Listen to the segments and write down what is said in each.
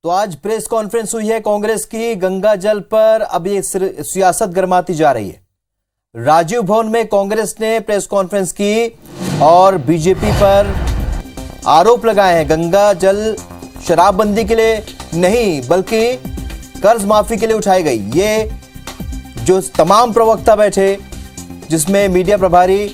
तो आज press conference हुई है कांग्रेस की गंगा जल पर। अब ये सियासत गर्माती जा रही है। राजीव भवन में कांग्रेस ने प्रेस कॉन्फ्रेंस की और बीजेपी पर आरोप लगाए हैं गंगा जल शराबबंदी के लिए नहीं बल्कि कर्ज माफी के लिए उठाई गई। ये जो तमाम प्रवक्ता बैठे, जिसमें मीडिया प्रभारी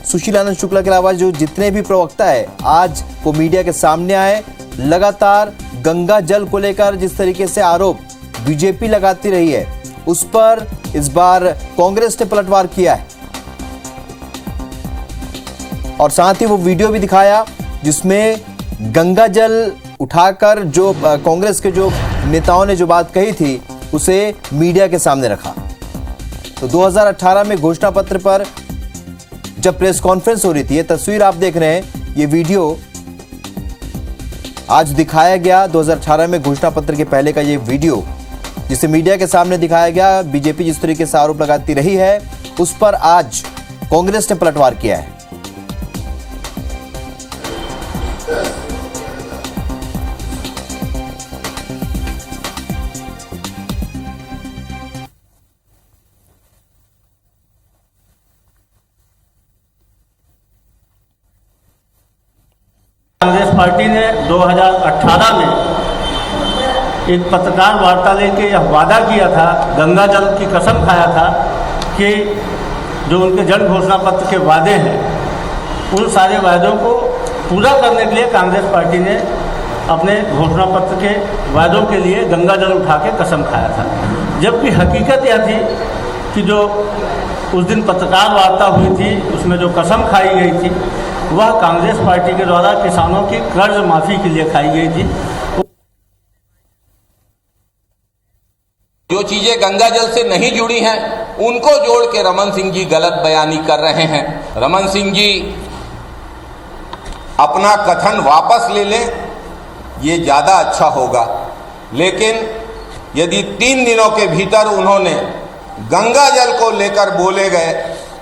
सुशील आनंद शुक्ला के अलावा जो जितने भी प्रवक्ता है, आज वो मीडिया के सामने आए। लगातार गंगा जल को लेकर जिस तरीके से आरोप बीजेपी लगाती रही है, उस पर इस बार कांग्रेस ने पलटवार किया है और साथ ही वो वीडियो भी दिखाया जिसमें गंगा जल उठाकर जो कांग्रेस के जो नेताओं ने जो बात कही थी उसे मीडिया के सामने रखा। तो 2018 में घोषणा पत्र पर जब प्रेस कॉन्फ्रेंस हो रही थी, ये तस्वीर आप देख रहे हैं, ये वीडियो आज दिखाया गया। 2018 में घोषणा पत्र के पहले का ये वीडियो जिसे मीडिया के सामने दिखाया गया। बीजेपी जिस तरीके से आरोप लगाती रही है उस पर आज कांग्रेस ने पलटवार किया है। कांग्रेस पार्टी ने 2018 में एक पत्रकार वार्ता लेके यह वादा किया था, गंगा जल की कसम खाया था कि जो उनके जन घोषणा पत्र के वादे हैं उन सारे वादों को पूरा करने के लिए कांग्रेस पार्टी ने अपने घोषणा पत्र के वादों के लिए गंगा जल उठा के कसम खाया था। जबकि हकीकत यह थी कि जो उस दिन पत्रकार वार्ता हुई थी उसमें जो कसम खाई गई थी वह कांग्रेस पार्टी के द्वारा किसानों की कर्ज माफी के लिए खाई गई थी। जो चीजें गंगा जल से नहीं जुड़ी हैं उनको जोड़ के रमन सिंह जी गलत बयानी कर रहे हैं। रमन सिंह जी अपना कथन वापस ले लें, ये ज्यादा अच्छा होगा। लेकिन यदि 3 दिनों के भीतर उन्होंने गंगा जल को लेकर बोले गए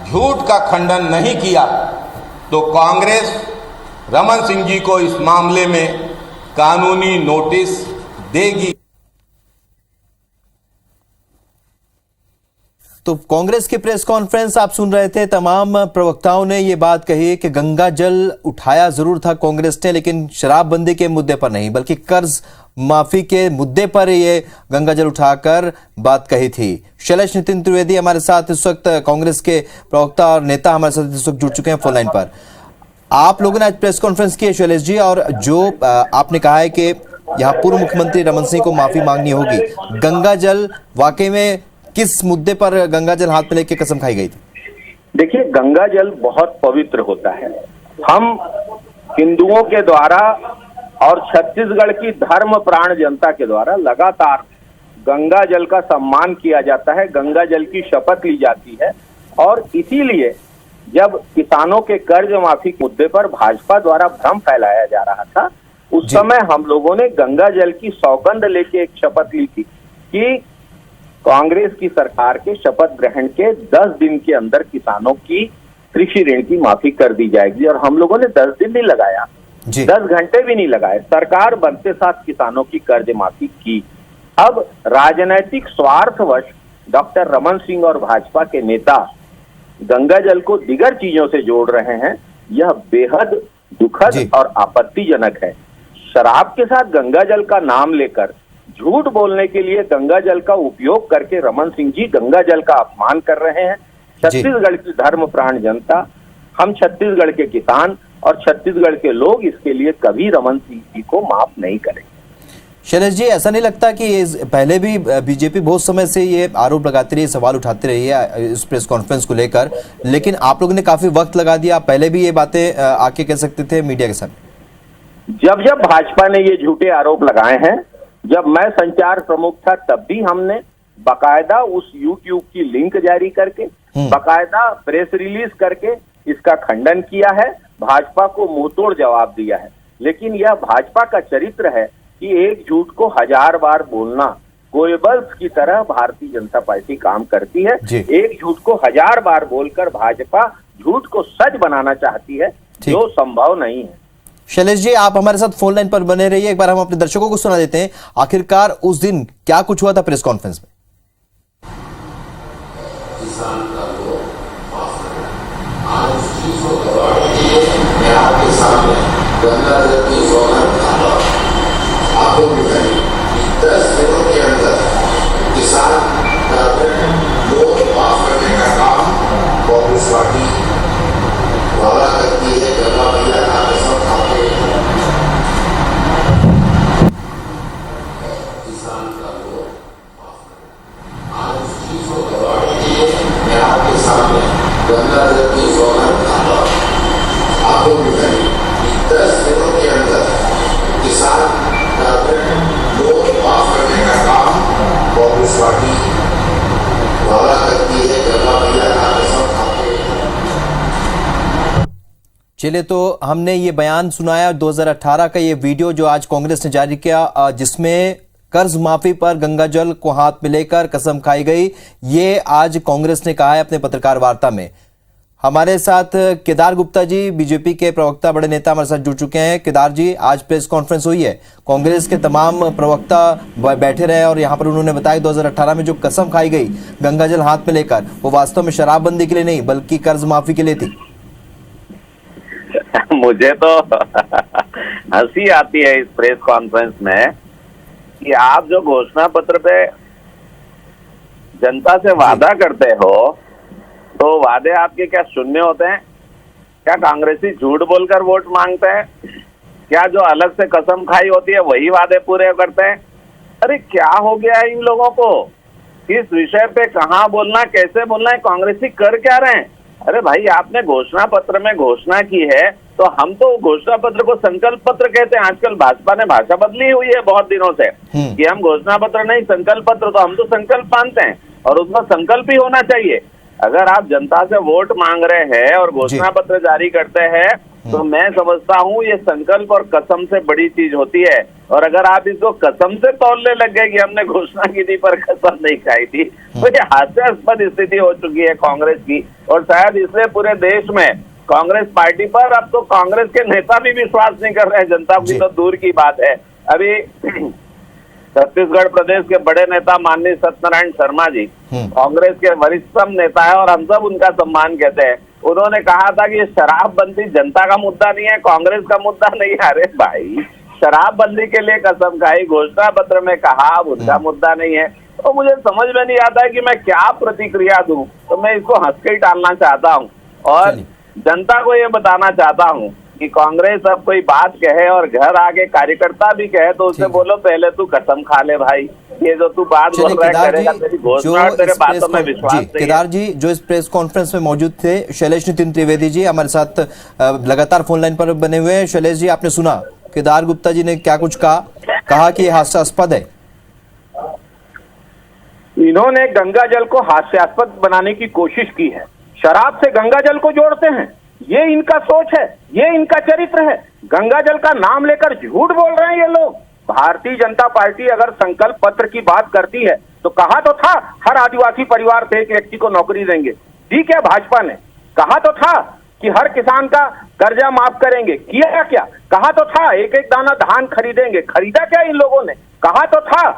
झूठ का खंडन नहीं किया तो कांग्रेस रमन सिंह जी को इस मामले में कानूनी नोटिस देगी। तो कांग्रेस की प्रेस कॉन्फ्रेंस आप सुन रहे थे। तमाम प्रवक्ताओं ने यह बात कही कि गंगा जल उठाया जरूर था कांग्रेस ने, लेकिन शराबबंदी के मुद्दे पर नहीं बल्कि कर्ज माफी के मुद्दे पर ये गंगा जल उठाकर बात कही थी। शैलेश नितिन त्रिवेदी हमारे साथ इस वक्त, कांग्रेस के प्रवक्ता और नेता हमारे साथ इस वक्त जुड़ चुके हैं फोन लाइन पर। आप लोगों ने आज प्रेस कॉन्फ्रेंस की है शैलेश जी, और जो आपने कहा है कि यहाँ पूर्व मुख्यमंत्री रमन सिंह को माफी मांगनी होगी, गंगा जल वाकई में किस मुद्दे पर गंगा जल हाथ में लेके कसम खाई गई थी? देखिए, गंगा जल बहुत पवित्र होता है। हम हिंदुओं के द्वारा और छत्तीसगढ़ की धर्म प्राण जनता के द्वारा लगातार गंगा जल का सम्मान किया जाता है, गंगा जल की शपथ ली जाती है। और इसीलिए जब किसानों के कर्ज माफी के मुद्दे पर भाजपा द्वारा भ्रम फैलाया जा रहा था, उस समय हम लोगों ने गंगा जल की सौगंध लेके एक शपथ ली थी कि कांग्रेस की सरकार के शपथ ग्रहण के 10 दिन के अंदर किसानों की कृषि ऋण की माफी कर दी जाएगी। और हम लोगों ने 10 दिन नहीं लगाया, 10 घंटे भी नहीं लगाए, सरकार बनते साथ किसानों की कर्ज माफी की। अब राजनैतिक स्वार्थवश डॉक्टर रमन सिंह और भाजपा के नेता गंगा जल को दीगर चीजों से जोड़ रहे हैं। यह बेहद दुखद और आपत्तिजनक है। शराब के साथ गंगा जल का नाम लेकर झूठ बोलने के लिए गंगा जल का उपयोग करके रमन सिंह जी गंगा जल का अपमान कर रहे हैं। छत्तीसगढ़ की धर्म प्राण जनता, हम छत्तीसगढ़ के किसान और छत्तीसगढ़ के लोग इसके लिए कभी रमन सिंह जी को माफ नहीं करेंगे। शैलेश जी, ऐसा नहीं लगता कि पहले भी बीजेपी बहुत समय से ये आरोप लगाती रही, सवाल उठाती रही है इस प्रेस कॉन्फ्रेंस को लेकर, लेकिन आप लोगों ने काफी वक्त लगा दिया। पहले भी ये बातें आके कह सकते थे मीडिया के सामने। जब भाजपा ने ये झूठे आरोप लगाए हैं, जब मैं संचार प्रमुख था तब भी हमने बकायदा उस YouTube की लिंक जारी करके, बकायदा प्रेस रिलीज करके इसका खंडन किया है, भाजपा को मुंहतोड़ जवाब दिया है। लेकिन यह भाजपा का चरित्र है कि एक झूठ को 1000 बार बोलना। गोएबल्स की तरह भारतीय जनता पार्टी काम करती है। एक झूठ को 1000 बार बोलकर भाजपा झूठ को सच बनाना चाहती है, जो संभव नहीं है। शैलेश जी, आप हमारे साथ फोन लाइन पर बने रहिए। एक बार हम अपने दर्शकों को सुना देते हैं आखिरकार उस दिन क्या कुछ हुआ था प्रेस कॉन्फ्रेंस में। किसान का वो माफ करें, आज उस चीज को दबाने के लिए मैं आपके सामने गंगा जल की जोनल खाता आपको बताइए कि 10 दिनों के अंदर किसान का लोन माफ करने का काम कांग्रेस पार्टी वादा करती है। गंगा मैया का कसम खाते किसान का लोन माफ करें, आज उस चीज को दबाने के लिए मैं आपके सामने गंगा जल की जोनल खाता आपको बताइए कि 10 दिनों के अंदर किसान का लोन माफ करने का काम कांग्रेस पार्टी वादा करती है। गंगा मैया का कसम खाते चलिए, तो हमने ये बयान सुनाया 2018 का ये वीडियो जो आज कांग्रेस ने जारी किया, जिसमें कर्ज माफी पर गंगाजल को हाथ में लेकर कसम खाई गई। ये आज कांग्रेस ने कहा है अपने पत्रकार वार्ता में। हमारे साथ केदार गुप्ता जी, बीजेपी के प्रवक्ता, बड़े नेता हमारे साथ जुड़ चुके हैं। केदार जी, आज प्रेस कॉन्फ्रेंस हुई है, कांग्रेस के तमाम प्रवक्ता बैठे रहे और यहां पर उन्होंने बताया 2018 में जो कसम खाई गई गंगाजल हाथ में लेकर, वो वास्तव में शराबबंदी के लिए नहीं बल्कि कर्ज माफी के लिए थी। मुझे तो हंसी आती है इस प्रेस कॉन्फ्रेंस में कि आप जो घोषणा पत्र पे जनता से वादा करते हो, तो वादे आपके क्या शून्य होते हैं? क्या कांग्रेसी झूठ बोलकर वोट मांगते हैं? क्या जो अलग से कसम खाई होती है वही वादे पूरे करते हैं? अरे क्या हो गया है इन लोगों को? किस विषय पे कहाँ बोलना, कैसे बोलना है? कांग्रेसी कर क्या रहे हैं? अरे भाई, आपने घोषणा पत्र में घोषणा की है, तो हम तो घोषणा पत्र को संकल्प पत्र कहते हैं। आजकल भाजपा ने भाषा बदली हुई है बहुत दिनों से कि हम घोषणा पत्र नहीं संकल्प पत्र, तो हम तो संकल्प मानते हैं और उसमें संकल्प ही होना चाहिए। अगर आप जनता से वोट मांग रहे हैं और घोषणा पत्र जारी करते हैं, तो मैं समझता हूँ ये संकल्प और कसम से बड़ी चीज होती है। और अगर आप इसको कसम से तौलने लग गए कि हमने घोषणा की थी पर कसम नहीं खाई थी, तो ये हास्यास्पद स्थिति हो चुकी है कांग्रेस की। और शायद इसलिए पूरे देश में कांग्रेस पार्टी पर अब तो कांग्रेस के नेता भी विश्वास नहीं कर रहे हैं। जनता की तो दूर की बात है। अभी छत्तीसगढ़ प्रदेश के बड़े नेता माननीय सत्यनारायण शर्मा जी, कांग्रेस के वरिष्ठतम नेता है और हम सब उनका सम्मान कहते हैं। उन्होंने कहा था कि ये शराबबंदी जनता का मुद्दा नहीं है, कांग्रेस का मुद्दा नहीं है। अरे भाई, शराबबंदी के लिए कसम खाई, घोषणा पत्र में कहा, उनका मुद्दा नहीं है। तो मुझे समझ में नहीं आता है कि मैं क्या प्रतिक्रिया दूं। तो मैं इसको हंस के ही टालना चाहता हूं और जनता को ये बताना चाहता हूं कि कांग्रेस अब कोई बात कहे और घर आके कार्यकर्ता भी कहे तो उससे बोलो पहले तू कसम खा ले भाई, ये जो तू बात बोल रहा है करेगा, तेरी घोषणा, तेरे बातों में विश्वास नहीं है। केदार जी, जो इस प्रेस कॉन्फ्रेंस में मौजूद थे, शैलेश नितिन त्रिवेदी जी हमारे साथ लगातार फोन लाइन पर बने हुए हैं। शैलेश जी, आपने सुना केदार गुप्ता जी ने क्या कुछ कहा कि हास्यास्पद है। इन्होंने गंगा जल को हास्यास्पद बनाने की कोशिश की है। शराब से गंगा जल को जोड़ते हैं, ये इनका सोच है, ये इनका चरित्र है। गंगा जल का नाम लेकर झूठ बोल रहे हैं ये लोग। भारतीय जनता पार्टी अगर संकल्प पत्र की बात करती है तो कहा तो था हर आदिवासी परिवार से एक व्यक्ति को नौकरी देंगे। ठीक है, भाजपा ने कहा तो था कि हर किसान का कर्जा माफ करेंगे, किया क्या? कहा तो था एक एक दाना धान खरीदेंगे, खरीदा क्या इन लोगों ने? कहा तो था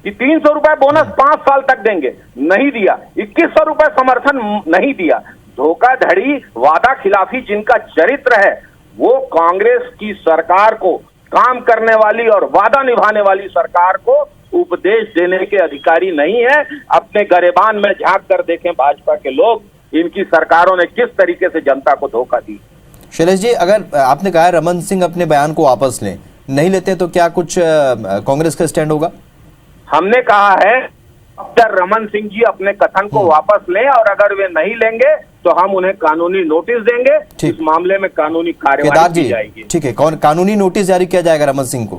कि 300 रुपए बोनस 5 साल तक देंगे, नहीं दिया। 2100 रुपए समर्थन, नहीं दिया। धोखाधड़ी, वादा खिलाफी जिनका चरित्र है, वो कांग्रेस की सरकार को, काम करने वाली और वादा निभाने वाली सरकार को उपदेश देने के अधिकारी नहीं है। अपने गरेबान में झांक कर देखें भाजपा के लोग, इनकी सरकारों ने किस तरीके से जनता को धोखा दी। शैलेश जी, अगर आपने कहा रमन सिंह अपने बयान को वापस लें, नहीं लेते तो क्या कुछ कांग्रेस का स्टैंड होगा? हमने कहा है डॉक्टर रमन सिंह जी अपने कथन को वापस लें और अगर वे नहीं लेंगे तो हम उन्हें कानूनी नोटिस देंगे। इस मामले में कानूनी कार्यवाही की जाएगी। ठीक है, कौन कानूनी नोटिस जारी किया जाएगा रमन सिंह को?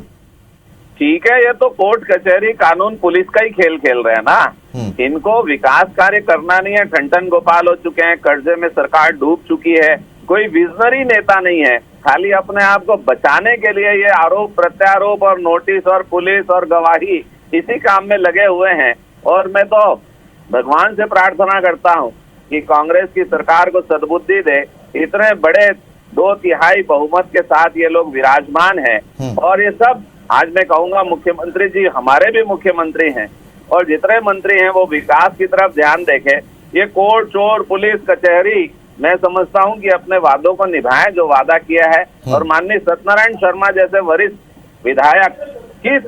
ठीक है, ये तो कोर्ट कचहरी कानून पुलिस का ही खेल खेल रहे हैं ना। इनको विकास कार्य करना नहीं है, ठंडन गोपाल हो चुके हैं, कर्जे में सरकार डूब चुकी है, कोई विजनरी नेता नहीं है। खाली अपने आप को बचाने के लिए ये आरोप प्रत्यारोप और नोटिस और पुलिस और गवाही, इसी काम में लगे हुए हैं। और मैं तो भगवान से प्रार्थना करता हूं कि कांग्रेस की सरकार को सद्बुद्धि दे। इतने बड़े 2/3 बहुमत के साथ ये लोग विराजमान हैं। और ये सब, आज मैं कहूंगा मुख्यमंत्री जी हमारे भी मुख्यमंत्री हैं, और जितने मंत्री हैं वो विकास की तरफ ध्यान देखें। ये कोर्ट, चोर, पुलिस, कचहरी, मैं समझता हूं कि अपने वादों को निभाएं जो वादा किया है। और माननीय सत्यनारायण शर्मा जैसे वरिष्ठ विधायक किस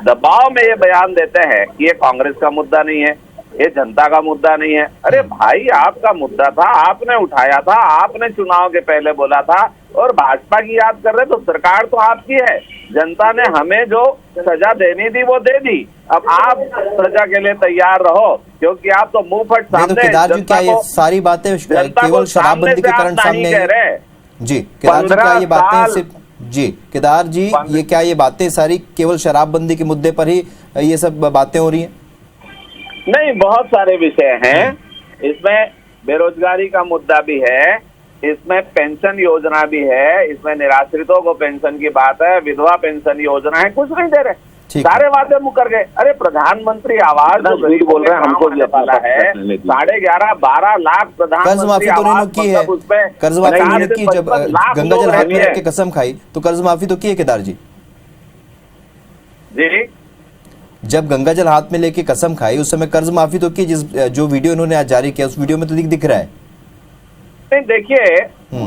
दबाव में ये बयान देते हैं कि ये कांग्रेस का मुद्दा नहीं है, ये जनता का मुद्दा नहीं है। अरे भाई, आपका मुद्दा था, आपने उठाया था, आपने चुनाव के पहले बोला था। और भाजपा की याद कर रहे तो सरकार तो आपकी है, जनता ने हमें जो सजा देनी थी वो दे दी। अब आप सजा के लिए तैयार रहो, क्योंकि आप तो मुंह फट सामने केदार जी, क्या ये सारी बातें केवल शराबबंदी के कारण सामने कह रहे? जी केदार जी, क्या ये बातें सिर्फ जी केदार जी ये क्या ये बातें सारी केवल शराबबंदी के मुद्दे पर ही ये सब बातें हो रही हैं? नहीं, बहुत सारे विषय हैं इसमें। बेरोजगारी का मुद्दा भी है, इसमें पेंशन योजना भी है, इसमें निराश्रितों को पेंशन की बात है, विधवा पेंशन योजना है, कुछ नहीं दे रहे, सारे वादे मुकर गए। अरे प्रधानमंत्री आवास जो गरीब बोल रहे हैं, हमको भी वाला है 11.5-12 लाख प्रधानमंत्री आवास की है। कर्ज माफी की, जब गंगा जल हाथ में रख के कसम खाई तो कर्ज माफी तो की है केदार जी? जी, जब गंगा जल हाथ में लेके कसम खाई उस समय कर्ज माफी तो की, जो वीडियो इन्होंने आज जारी किया उस वीडियो में तो दिख रहा है। नहीं, देखिए,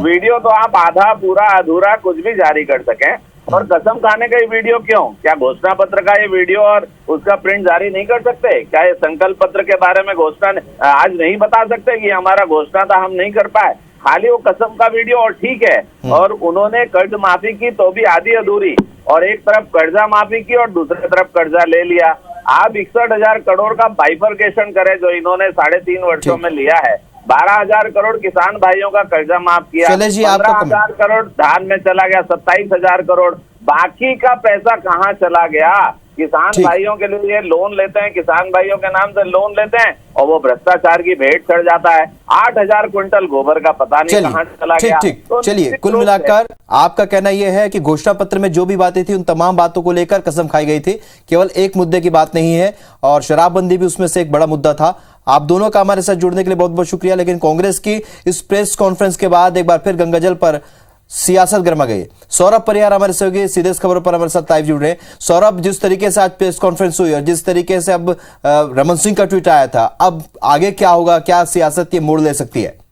वीडियो तो आप आधा, पूरा, अधूरा कुछ भी जारी कर सकें, और कसम खाने का ये वीडियो क्यों? क्या घोषणा पत्र का ये वीडियो और उसका प्रिंट जारी नहीं कर सकते? क्या ये संकल्प पत्र के बारे में घोषणा आज नहीं बता सकते कि हमारा घोषणा था, हम नहीं कर पाए? खाली वो कसम का वीडियो, और ठीक है। और उन्होंने कर्ज माफी की तो भी आधी अधूरी, और एक तरफ कर्जा माफी की और दूसरी तरफ कर्जा ले लिया। आप 61,000 करोड़ का बाइफरकेशन करें जो इन्होंने 3.5 वर्षों में लिया है। 12,000 करोड़ किसान भाइयों का कर्जा माफ किया, 15,000 करोड़ धान में चला गया, 27,000 करोड़, बाकी का पैसा कहाँ चला गया? किसान भाइयों के लिए लोन लेते हैं, किसान भाइयों के नाम से लोन लेते हैं, और वो भ्रष्टाचार की भेंट चढ़ जाता है। 8,000 क्विंटल गोबर का पता नहीं कहाँ चला गया। तो चलिए, कुल मिलाकर आपका कहना यह है कि घोषणा पत्र में जो भी बातें थी उन तमाम बातों को लेकर कसम खाई गई थी, केवल एक मुद्दे की बात नहीं है, और शराबबंदी भी उसमें से एक बड़ा मुद्दा था। आप दोनों का हमारे साथ जुड़ने के लिए बहुत बहुत शुक्रिया। लेकिन कांग्रेस की इस प्रेस कॉन्फ्रेंस के बाद एक बार फिर गंगाजल पर सियासत गर्मा गई। सौरभ परिहार हमारे सहयोगी सीधे खबरों पर हमारे साथ लाइव जुड़ रहे हैं। सौरभ, जिस तरीके से आज प्रेस कॉन्फ्रेंस हुई और जिस तरीके से अब रमन सिंह का ट्वीट आया था, अब आगे क्या होगा? क्या सियासत ये मोड़ ले सकती है?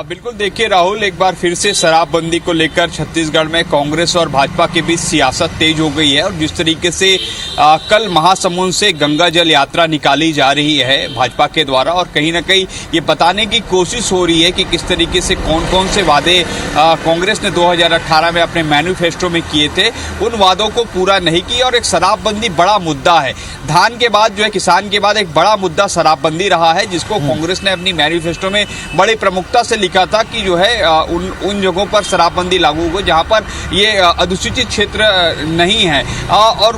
बिल्कुल, देखिए राहुल, एक बार फिर से शराबबंदी को लेकर छत्तीसगढ़ में कांग्रेस और भाजपा के बीच सियासत तेज हो गई है। और जिस तरीके से कल महासमुंद से गंगा जल यात्रा निकाली जा रही है भाजपा के द्वारा, और कहीं ना कहीं ये बताने की कोशिश हो रही है कि किस तरीके से कौन कौन से वादे कांग्रेस ने 2018 में अपने मैनिफेस्टो में किए थे, उन वादों को पूरा नहीं किया। और एक शराबबंदी बड़ा मुद्दा है, धान के बाद जो है, किसान के बाद एक बड़ा मुद्दा शराबबंदी रहा है, जिसको कांग्रेस ने अपनी मैनिफेस्टो में बड़ी प्रमुखता से लिखा था कि जो है उन जगहों पर शराबबंदी लागू हो जहां पर ये अधिसूचित क्षेत्र नहीं है। और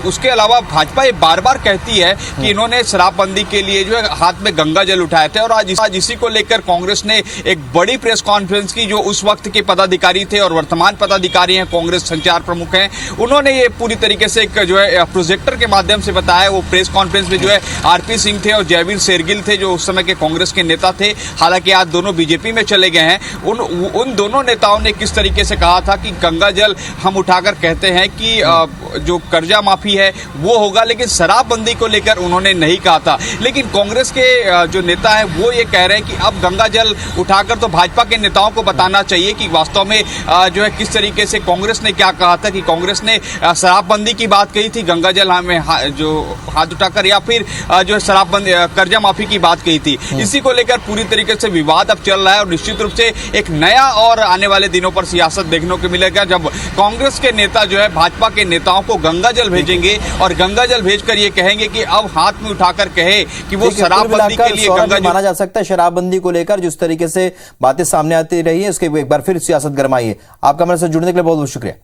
उसके अलावा भाजपा ये बार बार कहती है कि इन्होंने शराबबंदी के लिए जो है हाथ में गंगा जल उठाए थे। और आज इसी को लेकर कांग्रेस ने एक बड़ी प्रेस कॉन्फ्रेंस की, जो उस वक्त के पदाधिकारी थे और वर्तमान पदाधिकारी हैं, कांग्रेस संचार प्रमुख हैं, उन्होंने ये पूरी तरीके से एक जो है प्रोजेक्टर के माध्यम से बताया। वो प्रेस कॉन्फ्रेंस में जो है आरपी सिंह थे और जयवीर शेरगिल थे, जो उस समय के कांग्रेस के नेता थे, हालांकि आज दोनों बीजेपी में चले गए हैं। उन दोनों नेताओं ने किस तरीके से कहा था कि गंगा जल हम उठाकर कहते हैं कि जो कर्जा माफी है वो होगा, लेकिन शराबबंदी को लेकर उन्होंने नहीं कहा था। लेकिन कांग्रेस के जो नेता है वो ये कह रहे हैं कि अब गंगा जल उठाकर तो भाजपा के नेताओं को बताना चाहिए कि वास्तव में जो है किस तरीके से कांग्रेस ने क्या कहा था, कि कांग्रेस ने शराबबंदी की बात कही थी, गंगा जल में जो हाथ उठाकर, या फिर जो है शराबबंदी कर्जा माफी की बात कही थी। इसी को लेकर पूरी तरीके से विवाद अब चल रहा है, और निश्चित रूप से एक नया और आने वाले दिनों पर सियासत देखने को मिलेगा, जब कांग्रेस के नेता जो है भाजपा के नेताओं को गंगा जल भेजेंगे और गंगा जल भेजकर ये कहेंगे कि अब हाथ में उठाकर कहे कि वो शराबबंदी के लिए गंगा माना जा सकता है। शराबबंदी को लेकर जिस तरीके से बातें सामने आती रही है, उसके एक बार फिर सियासत गरमाई है। आपका हमारे साथ जुड़ने के लिए बहुत बहुत शुक्रिया।